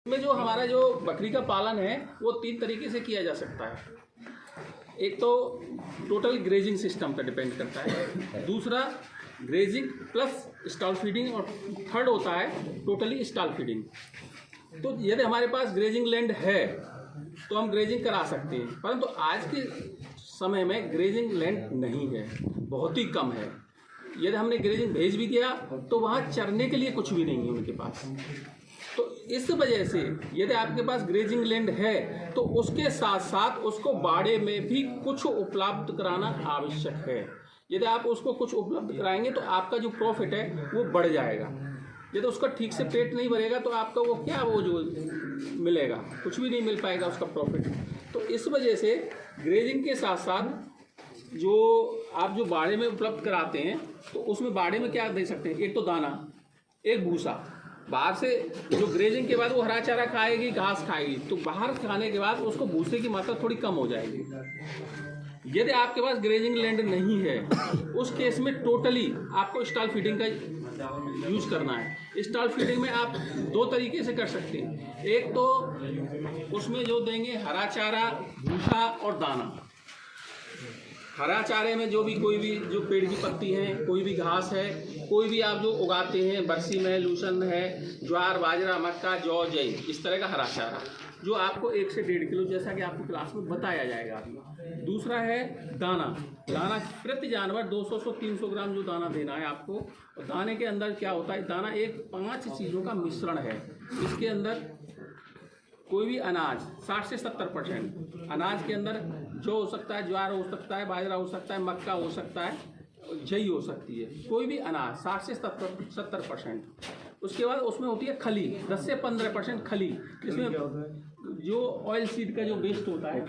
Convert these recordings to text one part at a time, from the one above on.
में जो हमारा जो बकरी का पालन है वो 3 तरीके से किया जा सकता है। एक तो टोटल ग्रेजिंग सिस्टम पर डिपेंड करता है, दूसरा ग्रेजिंग प्लस स्टॉल फीडिंग, और थर्ड होता है टोटली स्टॉल फीडिंग। तो यदि हमारे पास ग्रेजिंग लैंड है तो हम ग्रेजिंग करा सकते हैं, परंतु आज के समय में ग्रेजिंग लैंड नहीं है, बहुत ही कम है। यदि हमने ग्रेजिंग भेज भी दिया तो वहाँ चरने के लिए कुछ भी नहीं है उनके पास। तो इस वजह से यदि आपके पास ग्रेजिंग लैंड है तो उसके साथ साथ उसको बाड़े में भी कुछ उपलब्ध कराना आवश्यक है। यदि आप उसको कुछ उपलब्ध कराएंगे तो आपका जो प्रॉफिट है वो बढ़ जाएगा। यदि उसका ठीक से पेट नहीं भरेगा तो आपका वो क्या वो जो मिलेगा, कुछ भी नहीं मिल पाएगा उसका प्रॉफिट। तो इस वजह से ग्रेजिंग के साथ साथ जो आप जो बाड़े में उपलब्ध कराते हैं तो उसमें बाड़े में क्या दे सकते हैं, एक तो दाना, एक भूसा। बाहर से जो ग्रेजिंग के बाद वो हरा चारा खाएगी, घास खाएगी, तो बाहर खाने के बाद उसको भूसे की मात्रा थोड़ी कम हो जाएगी। यदि आपके पास ग्रेजिंग लैंड नहीं है उस केस में टोटली आपको स्टॉल फीडिंग का यूज करना है। स्टॉल फीडिंग में आप 2 तरीके से कर सकते हैं। एक तो उसमें जो देंगे हरा चारा, भूसा और दाना। हरा चारे में जो भी कोई भी जो पेड़ की पत्ती है, कोई भी घास है, कोई भी आप जो उगाते हैं, बरसी में लूसन है, ज्वार, बाजरा, मक्का, जौ, जई, इस तरह का हरा चारा जो आपको 1 से 1.5 किलो, जैसा कि आपको क्लास में बताया जाएगा। दूसरा है दाना। दाना प्रति जानवर 200 से 300 ग्राम जो दाना देना है आपको। और दाने के अंदर क्या होता है, दाना एक 5 चीज़ों का मिश्रण है। इसके अंदर कोई भी अनाज 60 से 70% अनाज के अंदर जो हो सकता है, ज्वार हो सकता है, बाजरा हो सकता है, मक्का हो सकता है, जई हो सकती है, कोई भी अनाज 60 से 70%। उसके बाद उसमें होती है खली, 10 से 15% खली। इसमें जो ऑयल सीड का जो वेस्ट होता है,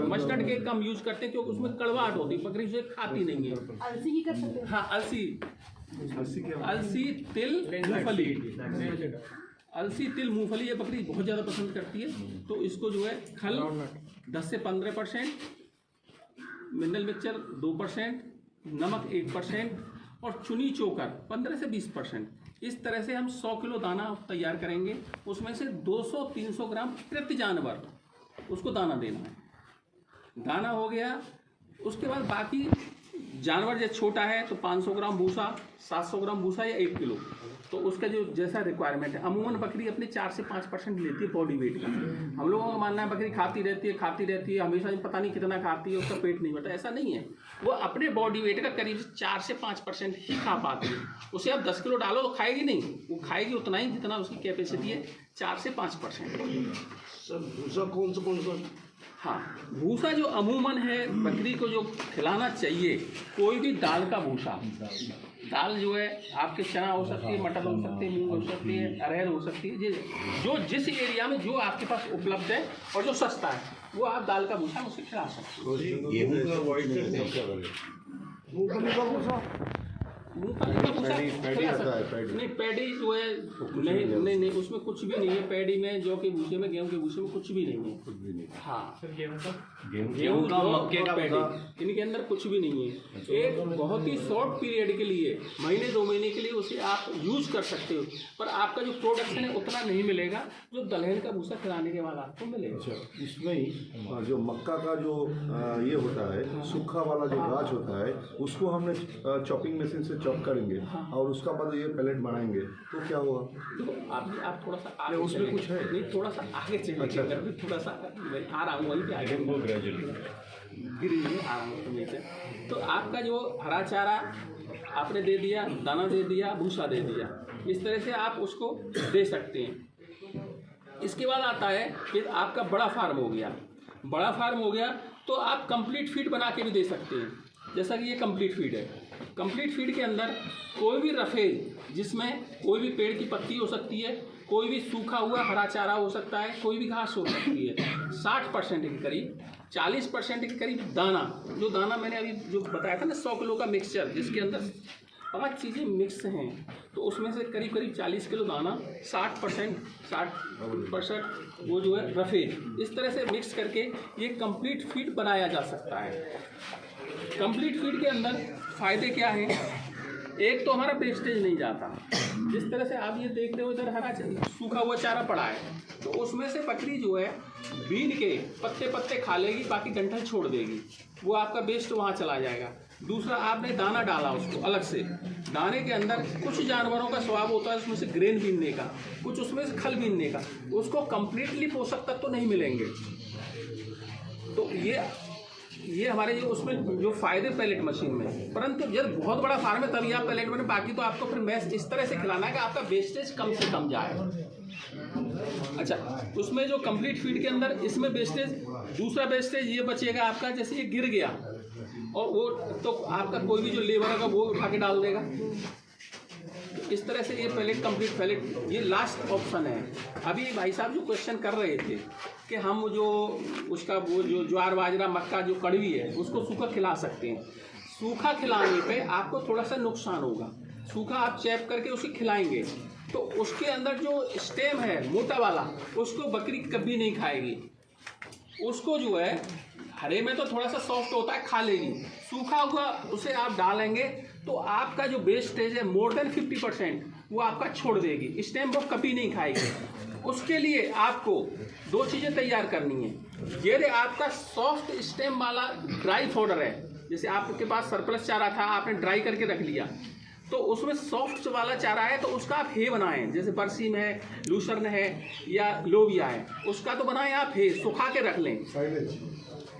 मस्टर्ड के कम यूज करते हैं क्योंकि उसमें कड़वाहट होती है, बकरी उसे खाती नहीं है। अलसी की कर सकते हैं। हाँ, अलसी, तिल, मूंगफली। अलसी, तिल, मूंगफली ये बकरी बहुत ज़्यादा पसंद करती है। तो इसको जो है खल 10 से 15%, मिनरल मिक्सचर 2%, नमक 1% और चुनी चोकर 15 से 20%। इस तरह से हम 100 किलो दाना तैयार करेंगे। उसमें से 200-300 ग्राम प्रति जानवर उसको दाना देना है। दाना हो गया, उसके बाद बाकी जानवर जब छोटा है तो 500 ग्राम भूसा, 700 ग्राम भूसा या 1 किलो, तो उसका जो जैसा रिक्वायरमेंट है। अमूमन बकरी अपने 4 से 5% लेती है बॉडी वेट का। हम लोगों का मानना है बकरी खाती रहती है हमेशा, पता नहीं कितना खाती है, उसका पेट नहीं भरता। ऐसा नहीं है, वो अपने बॉडी वेट का करीब 4 से 5% ही खा पाती है। उसे आप 10 किलो डालो तो खाएगी नहीं, वो खाएगी उतना ही जितना उसकी कैपेसिटी है, 4 से 5%। भूसा कौन सा? हाँ, भूसा जो अमूमन है बकरी को जो खिलाना चाहिए, कोई भी दाल का भूसा। दाल जो है आपके चना हो सकती है, मटर हो सकती है, मूंग हो सकती है, अरहर हो सकती है, जो जिस एरिया में जो आपके पास उपलब्ध है और जो सस्ता है वो आप दाल का भूसा उसे खिला सकते हैं। मूंगफली का भूसा नहीं, पैडी जो है नहीं, उसमें कुछ भी नहीं है। पैडी में, जौ के भूसे में, गेहूं के भूसे में कुछ भी नहीं है। हाँ, गेहूं का, मक्के का पैडी, इनके अंदर कुछ भी नहीं है। एक बहुत ही शॉर्ट पीरियड के लिए, महीने 2 महीने के लिए उसे आप यूज कर सकते हो, पर आपका जो प्रोडक्शन है उतना नहीं मिलेगा जो दलहन का भूसा खिलाने के बाद आपको मिलेगा। इसमें ही जो मक्का का जो ये होता है, सूखा वाला जो गाछ होता है, उसको हमने चॉपिंग मशीन से चॉप करेंगे और उसका बाद ये पैलेट बनाएंगे तो क्या होगा? देखो आप थोड़ा सा आगे, उसमें कुछ है नहीं, थोड़ा सा आगे चलिए। अच्छा, थोड़ा सा आ रहा हूँ वहीं पे आगे, ग्रेजुअली आ रहा हूँ। तो आपका जो हरा चारा आपने दे दिया, दाना दे दिया, भूसा दे दिया, इस तरह से आप उसको दे सकते हैं। इसके बाद आता है कि आपका बड़ा फार्म हो गया। बड़ा फार्म हो गया तो आप कंप्लीट फीड बना के भी दे सकते हैं। जैसा कि ये कंप्लीट फीड है। कंप्लीट फीड के अंदर कोई भी रफेज, जिसमें कोई भी पेड़ की पत्ती हो सकती है, कोई भी सूखा हुआ हरा चारा हो सकता है, कोई भी घास हो सकती है, 60% के करीब, 40% के करीब दाना। जो दाना मैंने अभी जो बताया था ना, 100 किलो का मिक्सचर, जिसके अंदर 5 चीज़ें मिक्स हैं, तो उसमें से करीब 40 किलो दाना, 60% वो जो है रफेज। इस तरह से मिक्स करके ये कंप्लीट फीड बनाया जा सकता है। कंप्लीट फीड के अंदर फ़ायदे क्या हैं? एक तो हमारा वेस्टेज नहीं जाता। जिस तरह से आप ये देख रहे हो इधर हरा सूखा हुआ चारा पड़ा है, तो उसमें से बकरी जो है बीन के पत्ते पत्ते खा लेगी, बाकी डंठल छोड़ देगी, वो आपका वेस्ट वहाँ चला जाएगा। दूसरा, आपने दाना डाला उसको अलग से, दाने के अंदर कुछ जानवरों का स्वभाव होता है उसमें से ग्रेन बीनने का, कुछ उसमें से खल बीनने का, उसको कंप्लीटली पोषक तत्व तो नहीं मिलेंगे। तो ये हमारे जो उसमें जो फायदे पैलेट मशीन में, परंतु जब बहुत बड़ा फार्म है तभी आप पैलेट बने, बाकी तो आपको फिर मैस इस तरह से खिलाना है कि आपका वेस्टेज कम से कम जाए। अच्छा, उसमें जो कंप्लीट फीड के अंदर इसमें वेस्टेज, दूसरा वेस्टेज ये बचेगा आपका, जैसे ये गिर गया और वो तो आपका कोई भी जो लेबर होगा वो उठा के डाल देगा। इस तरह से ये पैलेट, कंप्लीट पैलेट, ये लास्ट ऑप्शन है। अभी भाई साहब जो क्वेश्चन कर रहे थे कि हम जो उसका वो जो ज्वार बाजरा मक्का जो कड़वी है उसको सूखा खिला सकते हैं। सूखा खिलाने पे आपको थोड़ा सा नुकसान होगा। सूखा आप चैप करके उसे खिलाएंगे तो उसके अंदर जो स्टेम है मोटा वाला, उसको बकरी कभी नहीं खाएगी। उसको जो है हरे में तो थोड़ा सा सॉफ्ट होता है, खा लेगी। सूखा हुआ उसे आप डालेंगे तो आपका जो वेस्टेज है मोर देन 50% वो आपका छोड़ देगी, स्टेम वो कभी नहीं खाएगी। उसके लिए आपको दो चीज़ें तैयार करनी है। ये आपका सॉफ्ट स्टेम वाला ड्राई फॉडर है, जैसे आपके पास सरप्लस चारा था आपने ड्राई करके रख लिया, तो उसमें सॉफ्ट वाला चारा है तो उसका आप हे बनाएं, जैसे बरसीम है, लूसर्न है या लोबिया है, उसका तो बनाएं आप हे, सुखा के रख लें।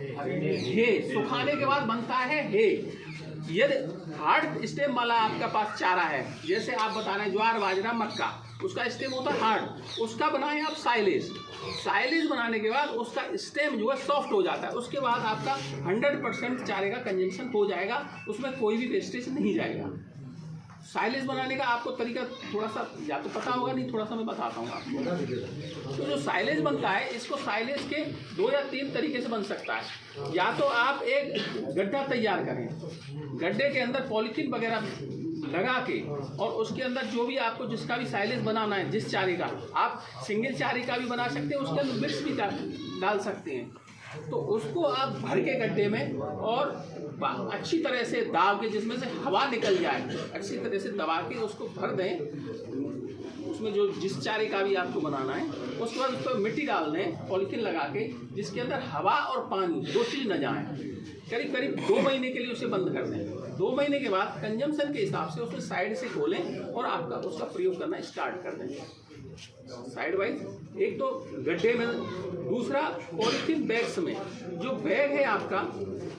हे सुखाने के बाद बनता है हे। यदि हार्ड स्टेम वाला आपका पास चारा है, जैसे आप बता रहे हैं ज्वार बाजरा मक्का, उसका स्टेम होता है हार्ड, उसका बनाएं आप साइलेज। साइलेज बनाने के बाद उसका स्टेम जो है सॉफ्ट हो जाता है, उसके बाद आपका 100% चारे का कंजम्पशन हो जाएगा, उसमें कोई भी वेस्टेज नहीं जाएगा। साइलेज बनाने का आपको तरीका थोड़ा सा या तो पता होगा, नहीं थोड़ा सा मैं बताता हूँ आपको। तो जो साइलेज बनता है, इसको साइलेज के 2 या 3 तरीके से बन सकता है। या तो आप एक गड्ढा तैयार करें, गड्ढे के अंदर पॉलीथीन वगैरह लगा के, और उसके अंदर जो भी आपको जिसका भी साइलेज बनाना है, जिस चारे का, आप सिंगल चारे का भी बना सकते हैं, उसके अंदर मिक्स भी डाल सकते हैं। तो उसको आप भर के गड्ढे में और अच्छी तरह से दाब के, जिसमें से हवा निकल जाए, अच्छी तरह से दबा के उसको भर दें। उसमें जो जिस चारे का भी आपको बनाना है, उसके बाद उस पर मिट्टी डाल दें पॉलीथीन लगा के, जिसके अंदर हवा और पानी 2 चीज़ न जाए। करीब करीब 2 महीने के लिए उसे बंद कर दें। 2 महीने के बाद कंजम्पशन के हिसाब से उसमें साइड से खोलें और आपका उसका प्रयोग करना स्टार्ट कर दें साइड वाइज। एक तो गड्ढे में, दूसरा पॉलीथीन बैग्स में। जो बैग है आपका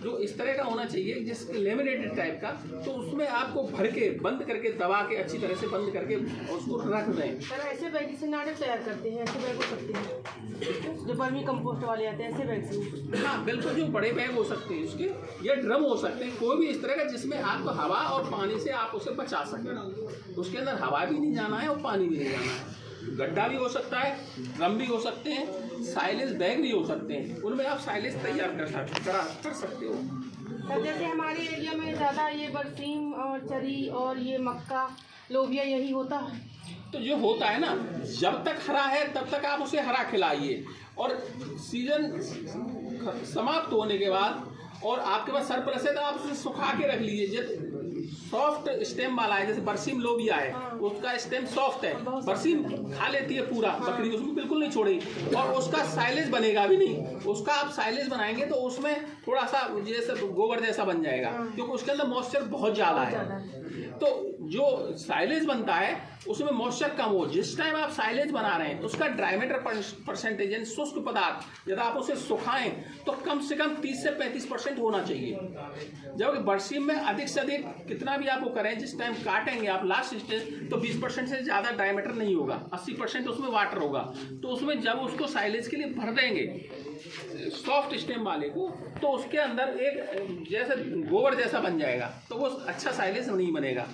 जो इस तरह का होना चाहिए, जिस लेमिनेटेड टाइप का, तो उसमें आपको भर के बंद करके दबा के अच्छी तरह से बंद करके उसको रख दें। सर ऐसे बैग से नाटक तैयार करते हैं, ऐसे बैग हो सकते हैं जो वर्मी कंपोस्ट वाले आते हैं, ऐसे बैग से? हाँ बिल्कुल, जो बड़े बैग हो सकते हैं उसके, या ड्रम हो सकते हैं, कोई भी इस तरह का जिसमें आपको हवा और पानी से आप उसे बचा सकें। उसके अंदर हवा भी नहीं जाना है और पानी भी नहीं जाना है। गड्ढा भी हो सकता है, ड्रम भी हो सकते हैं, साइलेज बैग भी हो सकते हैं, उनमें आप साइलेज तैयार कर सकते हो। सर जैसे हमारे एरिया में ज़्यादा ये बरसीम और चरी और ये मक्का लोबिया यही होता है, तो जो होता है ना, जब तक हरा है तब तक आप उसे हरा खिलाइए, और सीजन समाप्त होने के बाद और आपके पास सरप्लस है तो आप उसे सुखा के रख लीजिए। सॉफ्ट स्टेम वाला है, जैसे बरसीम लोबिया है, उसका स्टेम सॉफ्ट है, बरसीम खा लेती है पूरा बकरी, उसमें बिल्कुल नहीं छोड़ेगी, और उसका साइलेज बनेगा भी नहीं। उसका आप साइलेज बनाएंगे तो उसमें थोड़ा सा जैसे गोबर जैसा बन जाएगा, क्योंकि उसके अंदर मॉइस्चर बहुत ज़्यादा है। तो जो साइलेज बनता है उसमें मॉइस्चर कम हो। जिस टाइम आप साइलेज बना रहे हैं उसका ड्राई मैटर परसेंटेज यानी शुष्क पदार्थ यदि आप उसे सुखाएं तो कम से कम 30 से 35% होना चाहिए। जबकि बरसीम में अधिक से अधिक कितना भी आप वो करें, जिस टाइम काटेंगे आप लास्ट स्टेज, तो 20% से ज़्यादा ड्राई मैटर नहीं होगा, 80% उसमें वाटर होगा। तो उसमें जब उसको साइलेज के लिए भर देंगे सॉफ्ट स्टेम वाले को, तो उसके अंदर एक जैसे गोबर जैसा बन जाएगा, तो वो अच्छा साइलेज नहीं बनेगा।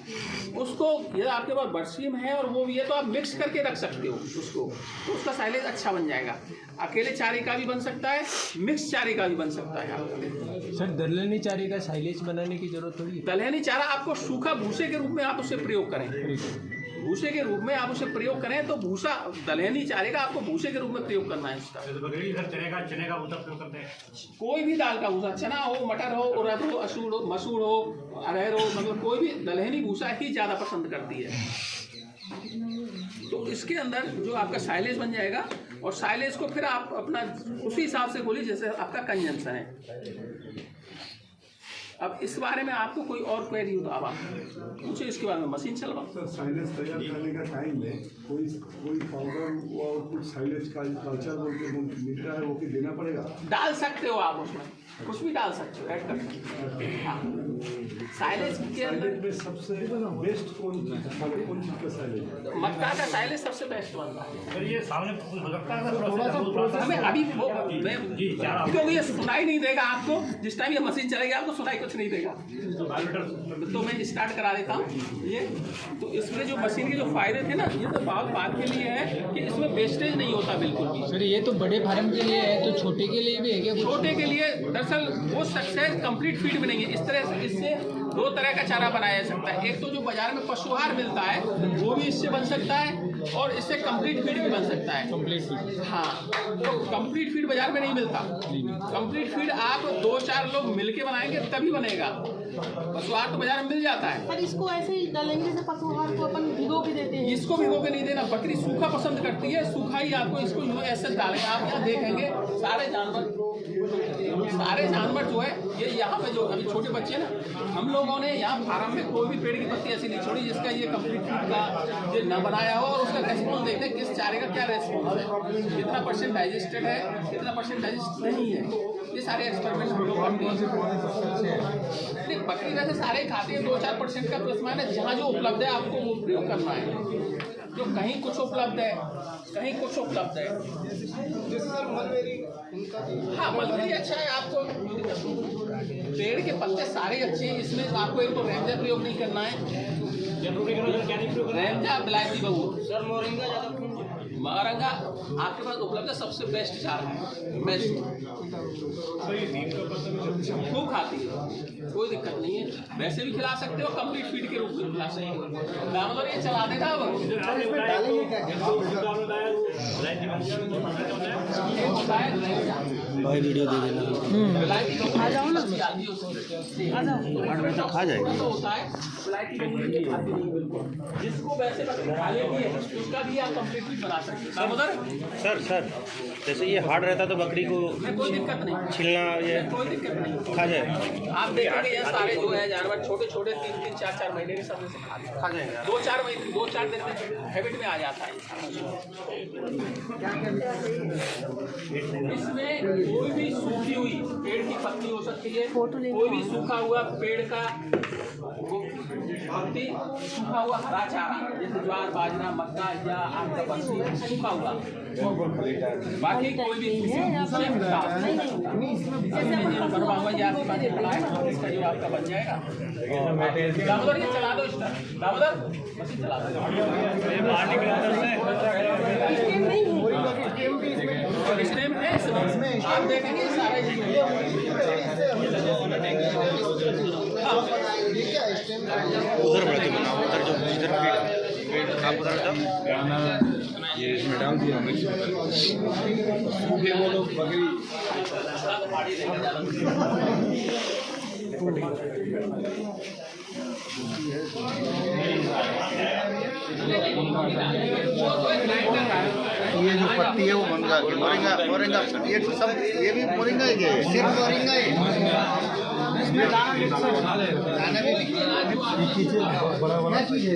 उसको यदि आपके पास बरसीम है और वो भी है तो आप मिक्स करके रख सकते हो उसको, तो उसका साइलेज अच्छा बन जाएगा। अकेले चारे का भी बन सकता है, मिक्स चारे का भी बन सकता है आपका। सर दलहनी चारे का साइलेज बनाने की जरूरत होगी? दलहनी चारा आपको सूखा भूसे के रूप में आप उसे प्रयोग करें। भूसे के रूप में आप उसे प्रयोग करें तो भूसा दलहनी चारे का आपको भूसे के रूप में प्रयोग करना है इसका। चने का भूसा प्रयोग करते हैं। कोई भी दाल का भूसा, चना हो, मटर हो, उड़द हो, मसूर हो, अरहर हो, मतलब कोई भी दलहनी भूसा ही ज़्यादा पसंद करती है। तो इसके अंदर जो आपका साइलेज बन जाएगा और साइलेज को फिर आप अपना उसी हिसाब से खोलिए जैसे आपका कंजंक्शन है। अब इस बारे में आपको कोई और क्वेरी हो तो अब आप पूछे इसके बारे में, मशीन चलवा। सर साइलेज तैयार करने का टाइम में कोई पाउडर और कुछ साइलेज का कल्चर बोल के मिलता है वो कि देना पड़ेगा? डाल सकते हो आप, उसमें कुछ भी डाल सकते हो, ऐड कर सकते हो। हाँ, साइलेज के अंदर में सबसे बेस्ट कौन चीज़ का साइलेज? मक्का का साइलेज सबसे बेस्ट बनता है। सर ये सामने थोड़ा सा हमें अभी वो क्योंकि ये सुनाई नहीं देगा आपको, जिस टाइम ये मशीन चलेगी आपको सुनाई कुछ नहीं देगा। तो मैं स्टार्ट करा देता हूँ ये। तो इसमें जो मशीन के जो फायदे थे ना, ये तो बहुत बात के लिए है कि इसमें वेस्टेज नहीं होता बिल्कुल भी। सर ये तो बड़े फार्म के लिए है, तो छोटे के लिए भी है क्या? छोटे के लिए दरअसल वो सक्सेस कंप्लीट फीड बनेंगे। इस तरह से इससे दो तरह का चारा बनाया जा सकता है। एक तो जो बाजार में पशु आहार मिलता है वो भी इससे बन सकता है और इससे कंप्लीट फीड भी बन सकता है। Complete feed? हाँ, तो कंप्लीट फीड बाजार में नहीं मिलता। कंप्लीट फीड आप 2-4 लोग मिलके बनाएंगे तभी बनेगा। पशु आहार तो बाजार में मिल जाता है। पर इसको ऐसे ही डालेंगे जैसे पशु आहार को अपन भिगो के देते हैं। इसको भिगो के नहीं देना, बकरी सूखा पसंद करती है, सूखा ही आपको इसको जो ऐसे डालेंगे। आप यहाँ देखेंगे सारे जानवर जो है ये यहाँ पे जो अभी छोटे बच्चे हैं ना, हम लोगों ने यहाँ फार्म में कोई भी पेड़ की पत्ती ऐसी नहीं छोड़ी जिसका ये कंप्लीट फीड का ये न बनाया हो। और उसका रेस्पॉन्स देखते हैं किस चारे का क्या रेस्पॉन्स है, कितना % डाइजेस्टेड है, कितना % डाइजेस्ट नहीं है। ये सारे एक्सपेरिमेंट हम लोग करते हैं। बकरी वैसे सारे खाते हैं, 2-4% का प्लस माइनस जहाँ जो उपलब्ध है आपको वो प्रयोग करना है। जो कहीं कुछ उपलब्ध है, कहीं कुछ उपलब्ध है। हाँ, मलबेरी अच्छा है, आपको पेड़ के पत्ते सारे अच्छे हैं। इसमें आपको एक तो रेंजा प्रयोग नहीं करना है। रेंजा बिलायती बबूल, सर मोरिंगा आपके पास उपलब्ध है, सबसे बेस्ट चारा है, बेस्ट। खूब खाती है, कोई दिक्कत नहीं है। वैसे भी खिला सकते हो, कंप्लीट फीड के रूप में खिला सकते हो। दामोदर ये चला देना अब भाई वीडियो दे देना। आ जाओ ना, आ जाओ। खा जाएगा। होता है जिसको वैसे खा लेती है उसका भी आप कंप्लीट फीड बना सकते हो। दामोदर सर जैसे ये हार्ड रहता तो बकरी को कोई दिक्कत नहीं, छिलना ये कोई दिक्कत नहीं, खा जाए। आप देखेंगे ये सारे जो है जानवर छोटे छोटे 3-3, 4-4 महीने के समय से खा जाएंगे। 2-4 महीने 2-4 दिन में हैबिट में आ जाता है। इसमें कोई भी सूखी हुई पेड़ की पत्ती हो सकती है, कोई भी सूखा हुआ पेड़ का पत्ती, सूखा हुआ हरा चारा जैसे ज्वार, बाजरा, मक्का या आपका बरसी सूखा हुआ, बाकी कोई भी इसका जो आपका बन जाएगा। दामोदर ये चला दो, दामोदर मशीन चला दो। आप देखेंगे सारे उधर बढ़ के बनाओ, उधर जो इधर फीड आप उधर जाओ, ये इसमें डाल दिया सूखे वो लोग बकरी ये जो पत्ती है वो मोरिंगा मोरिंगा ये सब ये भी मोरिंगा ही है, सिर्फ मोरिंगा ही दाना भी बड़ा बड़ा चीज ये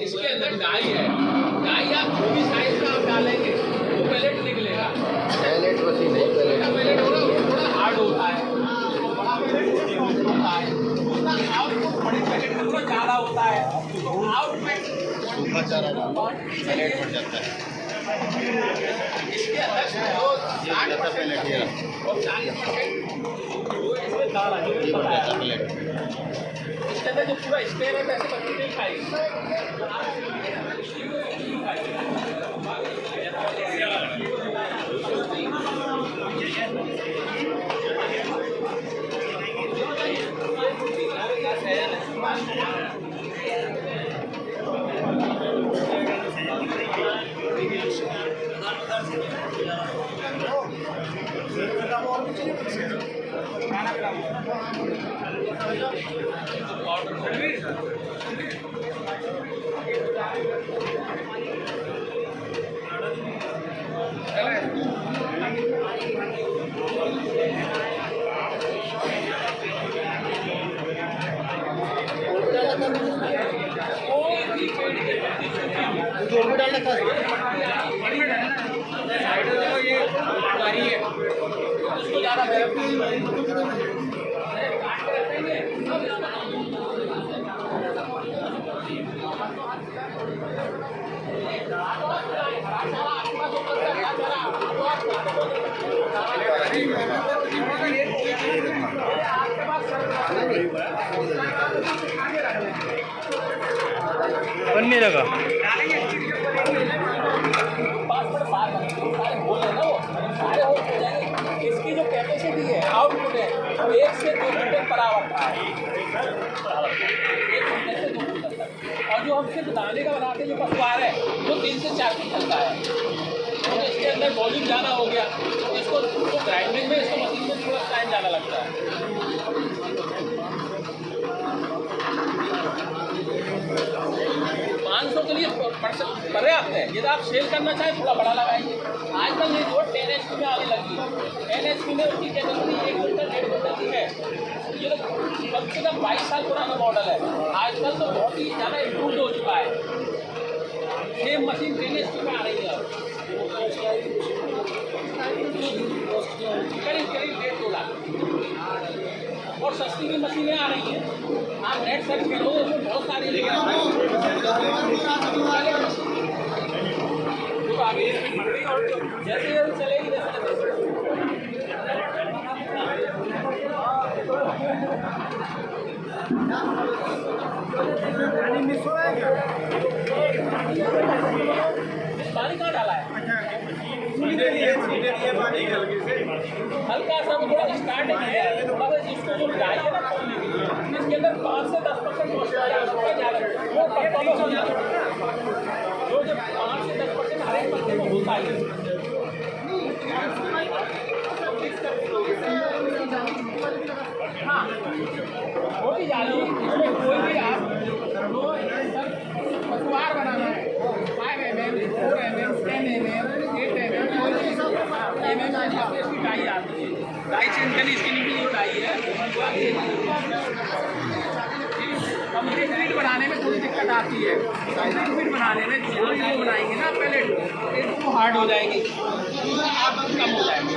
इसके अंदर डाई है, डाई आप जो भी साइज का आप डालेंगे वो पैलेट निकलेगा। पैलेट मशीन है, पैलेट होगा वो थोड़ा हार्ड होता है, वो बड़ा पैलेट होता है, उसका आउटपुट बड़े पैलेट में थोड़ा ज़्यादा होता है, तो आउटपुट सूखा चारा पैलेट पड़ जाता है। इसके अंदर जो 60% और 40% वो इसमें दाल है, पैलेट इसके अंदर जो पूरा स्टेयर है वैसे बच्चे नहीं खाएगी। बनने लगा। इसकी जो कैपेसिटी है, आउटपुट है, वो 1 से 2 घंटे पर आवर का है। 1 घंटे से 2 घंटे तक। और जो हम सिर्फ दाने का बनाते हैं जो पशुआहार है वो 3 से 4 दिन चलता है। तो इसके अंदर वॉल्यूम ज़्यादा हो गया, इसको ग्राइंडिंग में, इसको मशीन में थोड़ा टाइम ज़्यादा लगता है। 500 के लिए पर्याप्त है। यदि आप सेल करना चाहें थोड़ा बड़ा लगाइए। आजकल नहीं जो 10 HP में आने लगी है, 10 HP में उसकी कैपेसिटी 1 क्विंटल 1.5 क्विंटल की है। ये तो कम से कम 22 साल पुराना मॉडल है। आजकल तो बहुत ही ज़्यादा इम्प्रूव हो चुका है। सेम मशीन 10 HP में आ रही है अब। करीब 1.5-2 लाख। और सस्ती भी मशीनें आ रही हैं। आप नेट सर्च करो, उसमें बहुत सारी जैसे चलेगी पानी कहाँ डाला है? हल्का सा थोड़ा स्टार्टिंग है, थोड़ा सा इसको जो डाई है ना खोलने के लिए, इसके अंदर 5 से 10% मॉइस्चराइजर होगा ज़्यादा, वो पत्तों हो जाता है। जो 5 से 10% हर एक पत्ते में होता है। हाँ, छोटी जाली, इसमें कोई भी आप पशुआहार बनाना है, 5 mm, 4 mm, 10 mm, 8 mm, इसकी डाई आती है। डाई चेंज करनी, इसकी निकली जो डाई है कंप्लीट फीड बनाने में थोड़ी दिक्कत आती है। कंप्लीट फीड बनाने में जो ये बनाएंगे ना पहले एक वो हार्ड हो जाएगी, आप कम हो जाएंगे।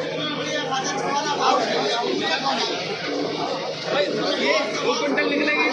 भाई ये 2 क्विंटल निकलेगी